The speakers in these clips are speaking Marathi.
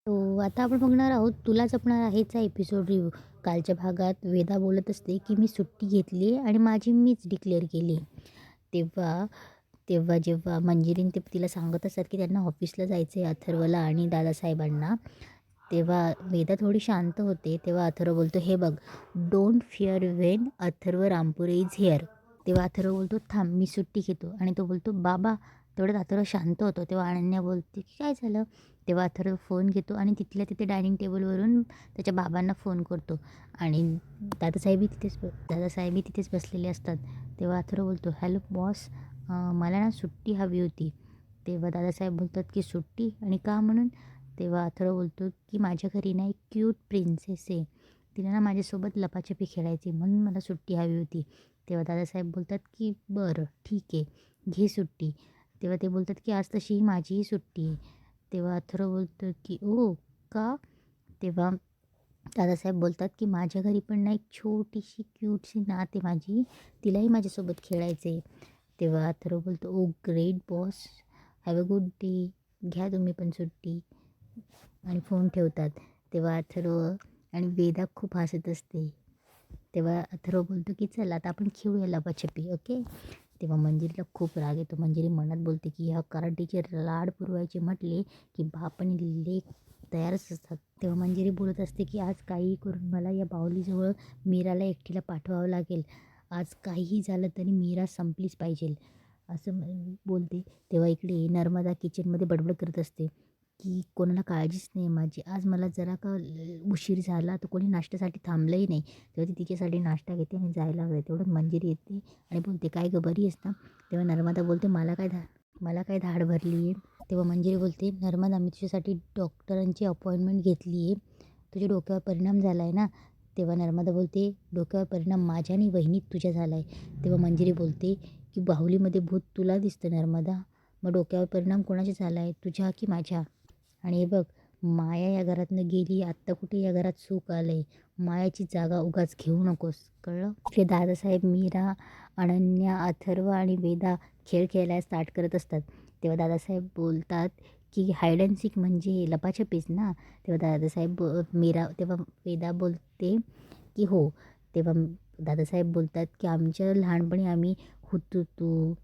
तो आता आपण बघणार आहोत तुला जपणार आहेचा एपिसोड रिव्ह्यू. कालच्या भागात वेदा बोलत असते की मी सुट्टी घेतली आणि माझी मीच डिक्लेअर केली. तेव्हा तेव्हा जेव्हा मंजिरीन ते तिला सांगत असतात की त्यांना ऑफिसला जायचं आहे अथर्वला आणि दादासाहेबांना, तेव्हा वेदा थोडी शांत होते. तेव्हा अथर्व बोलतो, हे बघ, don't fear Wien Atharva Rampure is here. तेव्हा अथर्व बोलतो, थांब मी सुट्टी घेतो. आणि तो बोलतो, बाबा. तेवढ्यात अथर्व शांत होतो. तेव्हा अनन्या बोलते की काय झालं. तेव्हा अथर्व फोन घेतो आणि तिथल्या तिथे डायनिंग टेबलवरून त्याच्या बाबांना फोन करतो. आणि दादासाहेबही तिथेच बसलेले असतात. तेव्हा अथर्व बोलतो, हॅलो बॉस, मला ना सुट्टी हवी होती. तेव्हा दादासाहेब बोलतात की सुट्टी आणि का म्हणून. तेव्हा अथर्व बोलतो की माझ्या घरी ना एक क्यूट प्रिन्सेस आहे, तिला ना माझ्यासोबत लपाछपी खेळायची म्हणून मला सुट्टी हवी होती. तेव्हा दादासाहेब बोलतात की बरं ठीक आहे, घे सुट्टी. तेव्हा ते बोलतात की आज तशी माझीही सुट्टी आहे. तेव्हा अथर्व बोलतो की ओ, का. तेव्हा दादासाहेब बोलतात की माझ्या घरी पण ना एक छोटीशी क्यूटशी नात आहे माझी, तिलाही माझ्यासोबत खेळायचं आहे. तेव्हा अथर्व बोलतो, oh great boss, have a good day, घ्या तुम्ही पण सुट्टी. आणि फोन ठेवतात. तेव्हा अथर्व आणि वेदा खूप हसत असते. तेव्हा अथर्व बोलतो की चल आता आपण खेळूया लपाछपी, ओके. तेव्हा मंजिरीला खूप राग येतो. मंजिरी मनात बोलते की ह्या कराटेचे लाड पुरवायचे म्हटले की बाप आणि लेक तयारच असतात. तेव्हा मंजिरी बोलत असते की आज काहीही करून मला या बाहुलीजवळ मीराला एकटीला पाठवावं लागेल. आज काहीही झालं तरी मीरा संपलीच पाहिजे, असं बोलते. तेव्हा इकडे नर्मदा किचनमध्ये बडबड करत असते की कोणाला काळजीच नाही माझी. आज मला जरा का उशीर झाला तर कोणी नाश्त्यासाठी थांबलंही नाही. तेव्हा ती तिच्यासाठी नाश्ता घेते आणि जायला लागते. तेवढ्यात मंजिरी येते आणि बोलते, काय गं बरी आहेस ना. तेव्हा नर्मदा बोलते, मला काय धाड भरली आहे. तेव्हा मंजिरी बोलते, नर्मदा मी तुझ्यासाठी डॉक्टरांची अपॉइंटमेंट घेतली आहे, तुझ्या डोक्यावर परिणाम झाला आहे ना. तेव्हा नर्मदा बोलते, डोक्यावर परिणाम माझ्या आणि वहिनीत तुझ्या झाला आहे. तेव्हा मंजिरी बोलते की बाहुलीमध्ये भूत तुला दिसतं नर्मदा, मग डोक्यावर परिणाम कोणाचा झाला आहे, तुझ्या की माझ्या. आणि हे बघ, माया या घरातनं गेली, आत्ता कुठे या घरात सुख आलं आहे. मायाची जागा उगाच घेऊ नकोस, कळलं. इकडे दादासाहेब, मीरा, अनन्या, अथर्व आणि वेदा खेळ खेळायला स्टार्ट करत असतात. तेव्हा दादासाहेब बोलतात की हाईड अँड सीक म्हणजे लपाछपीच ना. तेव्हा तेव्हा वेदा बोलते की हो. तेव्हा दादासाहेब बोलतात की आमच्या लहानपणी आम्ही हुतुतू,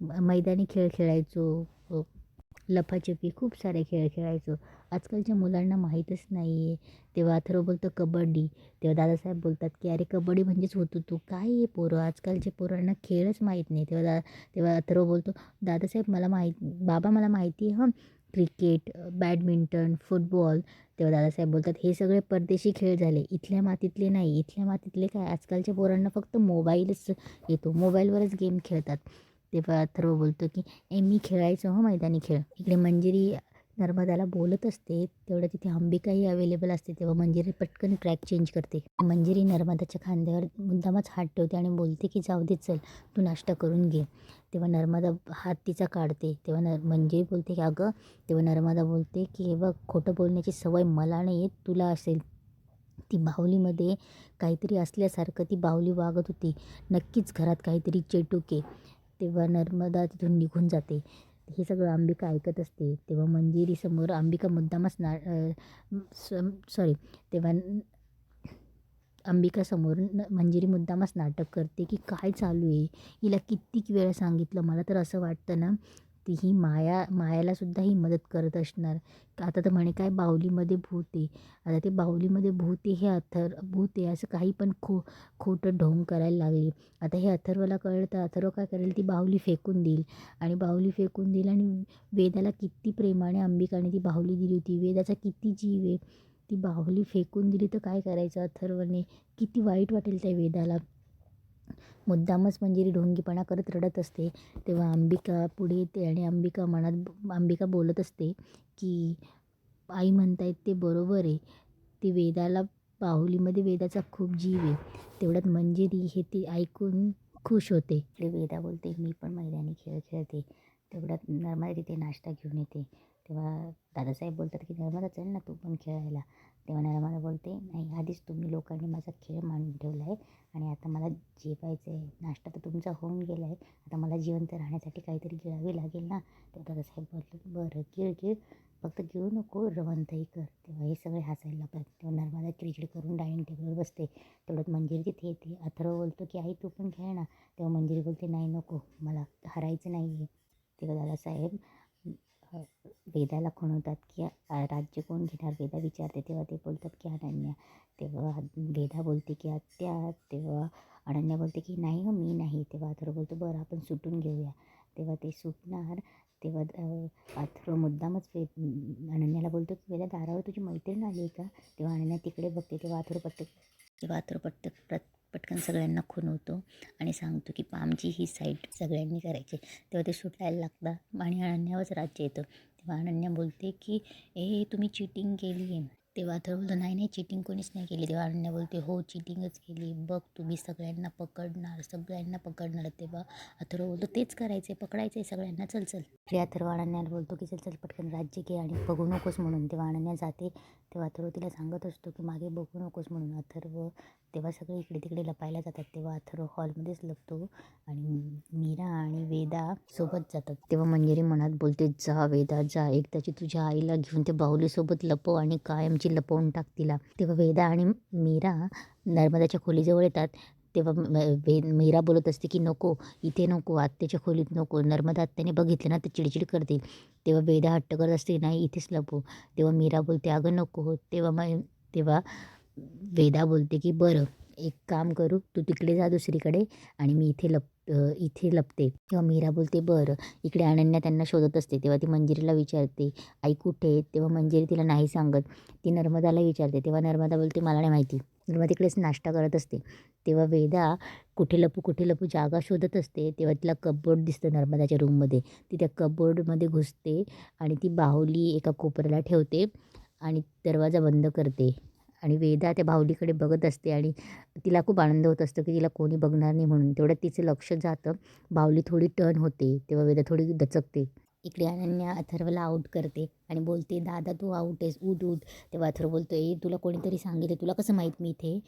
मैदानी खेळ खेळायचो, लपाछपी खूप सारे खेळ खेळायचो. आजकालच्या मुलांना माहीतच नाही आहे. तेव्हा अथर्व बोलतो कबड्डी. तेव्हा दादासाहेब बोलतात की अरे कबड्डी म्हणजेच हुतुतू, काय आहे पोरं, आजकालच्या पोरांना खेळच माहीत नाही. तेव्हा अथर्व बोलतो, दादासाहेब बाबा मला माहिती आहे हं, क्रिकेट, बॅडमिंटन, फुटबॉल. तेव्हा दादासाहेब बोलतात हे सगळे परदेशी खेळ झाले, इथल्या मातीतले नाही. इथल्या मातीतले काय, आजकालच्या पोरांना फक्त मोबाईलच येतो, मोबाईलवरच गेम खेळतात. तेव्हा अथर्व बोलतो की मी खेळायचो हो मैदानी खेळ. इकडे मंजिरी नर्मदाला बोलत असते. तेवढं तिथे अंबिकाही अवेलेबल असते. तेव्हा मंजिरी पटकन ट्रॅक चेंज करते. मंजिरी नर्मदाच्या खांद्यावर मुद्दामच हात ठेवते आणि बोलते की जाऊ दे, चल तू नाश्ता करून घे. तेव्हा नर्मदा हात तिचा काढते. तेव्हा मंजिरी बोलते की अगं. तेव्हा नर्मदा बोलते की हे बघ, खोटं बोलण्याची सवय मला नाही येत, तुला असेल. ती बाहुलीमध्ये काहीतरी असल्यासारखं ती बाहुली वागत होती. नक्कीच घरात काहीतरी चेटूक आहे. तेव्हा नर्मदा तिथून निघून जाते. हे सगळं अंबिका ऐकत असते. तेव्हा मंजिरीसमोर अंबिका मुद्दामच सॉरी तेव्हा अंबिकासमोर मंजिरी मुद्दामच नाटक करते की काय चालू आहे, हिला कित्येक वेळा सांगितलं. मला तर असं वाटतं ना, ती ही मायालासुद्धा ही मदत करत असणार. आता तर म्हणे काय बाहुलीमध्ये भूत आहे. आता ते बाहुलीमध्ये भूत आहे, भूत आहे असं काही पण खोटं ढोंग करायला लागली. आता हे अथर्वला कळलं तर अथर्व काय करेल, ती बाहुली फेकून देईल. आणि वेदाला किती प्रेमाने अंबिकाने ती बाहुली दिली होती, वेदाचा किती जीव आहे. ती बाहुली फेकून दिली तर काय करायचं अथर्वने, किती वाईट वाटेल त्या वेदाला. मुद्दामच मंजिरी ढोंगीपणा करत रडत असते. तेव्हा अंबिका पुढे येते आणि अंबिका बोलत असते की आई म्हणतायत ते बरोबर आहे, ते वेदाला, बाहुलीमध्ये वेदाचा खूप जीव आहे. तेवढ्यात मंजिरी हे ती ऐकून खुश होते. ते वेदा बोलते मी पण मैदानी खेळ खेळते. तेवढ्यात नर्मदा तिथे नाश्ता घेऊन येते. तेव्हा दादासाहेब बोलतात की नर्मदा चल ना तू पण खेळायला. तेव्हा नर्मदा बोलते, नाही, आधीच तुम्ही लोकांनी माझा खेळ मांडून ठेवला आहे आणि आता मला जेवायचं आहे. नाश्ता तर तुमचा होऊन गेला आहे, आता मला जिवंत राहण्यासाठी काहीतरी गिळावे लागेल ना. तर दादासाहेब बोलले, बरं गिळ गिळ, फक्त घेऊ नको, रवंथही कर. तेव्हा हे सगळे हसायला लागतात. तेव्हा नर्मदा चिडचिड करून डायनिंग टेबलवर बसते. तेवढ्यात मंजिरी तिथे येते. अथर्व बोलतो की आई तू पण खेळ ना. तेव्हा मंजिरी बोलते नाही नको, मला हरायचं नाही आहे. तेव्हा दादासाहेब वेदाला खुणवतात की राज्य कोण घेणार. वेदा विचारते तेव्हा ते बोलतात की अनन्या. तेव्हा वेदा बोलते की आत्या. तेव्हा अनन्या बोलते की नाही हो मी नाही. तेव्हा अथर्व बोलतो बरं आपण सुटून घेऊया. तेव्हा ते सुटणार. तेव्हा अथर्व मुद्दामच अनन्याला बोलतो की वेदा दारावर तुझी मैत्रीण आली आहे का. तेव्हा अनन्या तिकडे बघते. तेव्हा अथर्व पटकन सगळ्यांना खुणवतो आणि सांगतो की आमची ही साईड सगळ्यांनी करायची. तेव्हा ते सुटायला लागतात आणि अनन्यावरच राज्य येतं. तेव्हा अनन्या बोलते की तुम्ही चिटिंग केली आहे. तेव्हा अथर्व बोलतो नाही चिटिंग कोणीच नाही केली. तेव्हा अनन्या बोलते हो चिटिंगच केली. बघ तुम्ही सगळ्यांना पकडणार. तेव्हा अथर्व बोलतो तेच करायचं आहे, पकडायचं आहे सगळ्यांना, चल. ते अथर्व अनन्याला बोलतो की चल पटकन राज्य घे आणि बघू नकोस म्हणून. तेव्हा अनन्या जाते. तेव्हा अथर्व तिला सांगत असतो की मागे बघू नकोस म्हणून. अथर्व तेव्हा सगळे इकडे तिकडे लपायला जातात. तेव्हा अथर्व हॉलमध्येच लपतो आणि मीरा आणि वेदा सोबत जातात. तेव्हा मंजिरी मनात बोलते जा वेदा जा, एकदाची तुझ्या आईला घेऊन ते बाहुलीसोबत लपव आणि कायमची लपवून टाक तिला. तेव्हा वेदा आणि मीरा नर्मदाच्या खोलीजवळ येतात. तेव्हा मीरा बोलत असते की नको इथे नको, आत्याच्या खोलीत नको, नर्मदा आत्याने बघितलं ना तर चिडचिड करते. तेव्हा वेदा हट्ट करत असते नाही इथेच लपू. तेव्हा मीरा बोलते अगं नको. तेव्हा वेदा बोलते की बरं एक काम करू, तू तिकडे जा दुसरीकडे आणि मी इथे लपते. तेव्हा मीरा बोलते बरं. इकडे अनन्या त्यांना शोधत असते. तेव्हा ती मंजिरीला विचारते आई कुठे. तेव्हा मंजिरी तिला नाही सांगत. ती नर्मदाला विचारते. तेव्हा नर्मदा बोलते मला नाही माहिती. नर्मदा तिकडेच नाश्ता करत असते. तेव्हा वेदा कुठे लपू जागा शोधत असते. तेव्हा तिला कपबोर्ड दिसतं नर्मदाच्या रूममध्ये. ती त्या कपबोर्डमध्ये घुसते आणि ती बाहुली एका कोपऱ्याला ठेवते आणि दरवाजा बंद करते. आणि वेदा त्या बाहुलीकडे बघत असते आणि तिला खूप आनंद होत असतो की तिला कोणी बघणार नाही म्हणून. तेवढ्यात तिचं लक्ष जातं. बाहुली थोडी टर्न होते. तेव्हा वेदा थोडी दचकते. इकडे अनन्या अथर्वला आऊट करते आणि बोलते दादा तू आऊट आहेस, उठ. तेव्हा अथर्व बोलतो तुला कोणीतरी सांगितलं, तुला कसं माहीत मी इथे,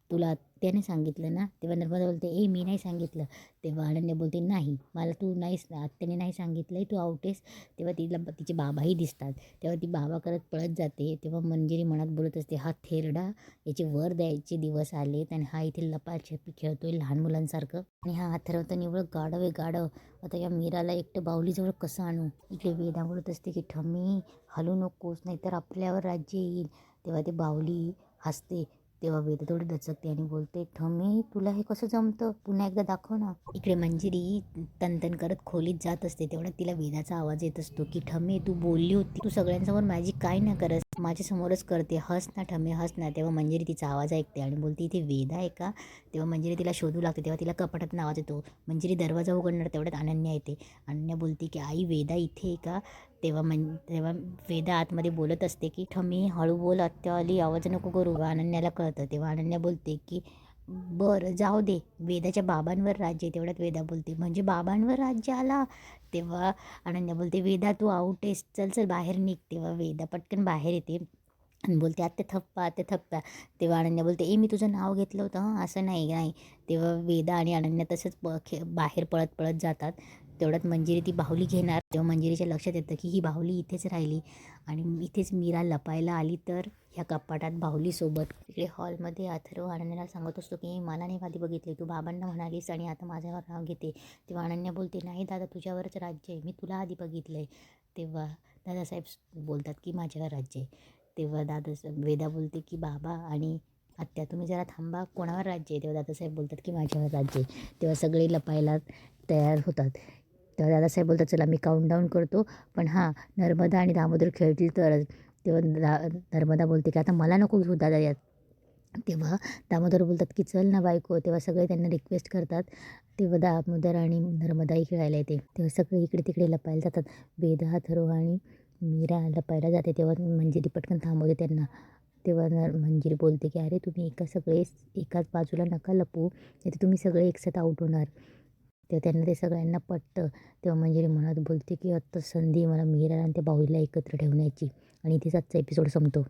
तुला त्याने सांगितलं ना. तेव्हा नर्मदा बोलते मी नाही सांगितलं. तेव्हा अनन्या बोलते नाही मला तू नाहीस, आत्याने नाही सांगितलं तू आऊट आहेस. तेव्हा तिला तिचे बाबाही दिसतात. तेव्हा ती बाबा करत पळत जाते. तेव्हा मंजिरी मनात बोलत असते हा थेरडा, याचे वर द्यायचे दिवस आलेत आणि हा इथे लपाछपी खेळतोय लहान मुलांसारखं. आणि हा अथर्व तर निव्वळ गाढव आहे गाढव. आता या मीराला एकटं बाहुलीजवळ कसं आणू. इकडे वेदा बोलत असते की ठमी हलू नकोस नाहीतर आपल्यावर राज्य येईल. तेव्हा ते बाहुली हसते. तेव्हा वेदा थोडी दचकते आणि बोलते ठमी तुला हे कसं जमतं, पुन्हा एकदा दाखव ना. इकडे मंजिरी तनतन करत खोलीत जात असते. तेवढ्यात तिला वेदाचा आवाज येत असतो की ठमे तू बोलली होती तू सगळ्यांसमोर मॅजिक काय ना करस, माझ्यासमोरच करते, हस ना ठमे हस ना. तेव्हा मंजिरी तिचा आवाज ऐकते आणि बोलते इथे वेदा आहे का. तेव्हा मंजिरी तिला शोधू लागते. तेव्हा तिला कपाटातून आवाज येतो. मंजिरी दरवाजा उघडणार. तेवढ्यात अनन्या येते. अनन्या बोलते की आई वेदा इथे आहे का. तेव्हा वेदा आतमध्ये बोलत असते की ठमी हळू बोल, आत्या आली, आवाज नको करू. अनन्याला कळतं. तेव्हा अनन्या बोलते की बरं जाऊ दे, वेदाच्या बाबांवर राज्य आहे. तेवढ्यात वेदा बोलते म्हणजे बाबांवर राज्य आला. तेव्हा अनन्या बोलते वेदा तू आऊट आहेस, चल बाहेर निघ. तेव्हा वेदा पटकन बाहेर येते आणि बोलते आत्या थप्पा. तेव्हा अनन्या बोलते मी तुझं नाव घेतलं होतं असं नाही. तेव्हा वेदा आणि अनन्या तसंच बाहेर पळत जातात. तेवढ्यात मंजिरी ती बाहुली घेणार. तेव्हा मंजिरीच्या लक्षात येतं की ही बाहुली इथेच राहिली आणि इथेच मीरा लपायला आली तर ह्या कपाटात बाहुलीसोबत. इकडे हॉलमध्ये अथर्व अनन्याला सांगत असतो की मला नाही आधी बघितले, तू बाबांना म्हणालीस आणि आता माझ्यावर नाव घेते. तेव्हा अनन्या बोलते नाही दादा तुझ्यावरच राज्य आहे, मी तुला आधी बघितलं आहे. तेव्हा दादासाहेब बोलतात की माझ्यावर राज्य आहे. तेव्हा वेदा बोलते की बाबा आणि आत्या तुम्ही जरा थांबा, कोणावर राज्य आहे. तेव्हा दादासाहेब बोलतात की माझ्यावर राज्य आहे. तेव्हा सगळे लपायला तयार होतात. तेव्हा दादासाहेब बोलतात चला मी काउंटडाऊन करतो, पण हां नर्मदा आणि दामोदर खेळतील तरच. तेव्हा नर्मदा बोलते की आता मला नको घेऊ दादा यात. तेव्हा दामोदर बोलतात की चल ना बायको. तेव्हा सगळे त्यांना रिक्वेस्ट करतात. तेव्हा दामोदर आणि नर्मदाही खेळायला येते. तेव्हा सगळे इकडे तिकडे लपायला जातात. वेदा अथर्व आणि मीरा लपायला जाते. तेव्हा मंजिरी पटकन थांबवते त्यांना. तेव्हा मंजिरी बोलते की अरे तुम्ही एकाच बाजूला नका लपू, नाही तुम्ही सगळे एकसाथ आऊट होणार. तेव्हा त्यांना ते सगळ्यांना पटतं. तेव्हा मंजिरी मनात बोलते की आत्ता संधी मला मीरा आणि त्या बाहुलीला एकत्र ठेवण्याची. आणि इथेच आजचा एपिसोड संपतो.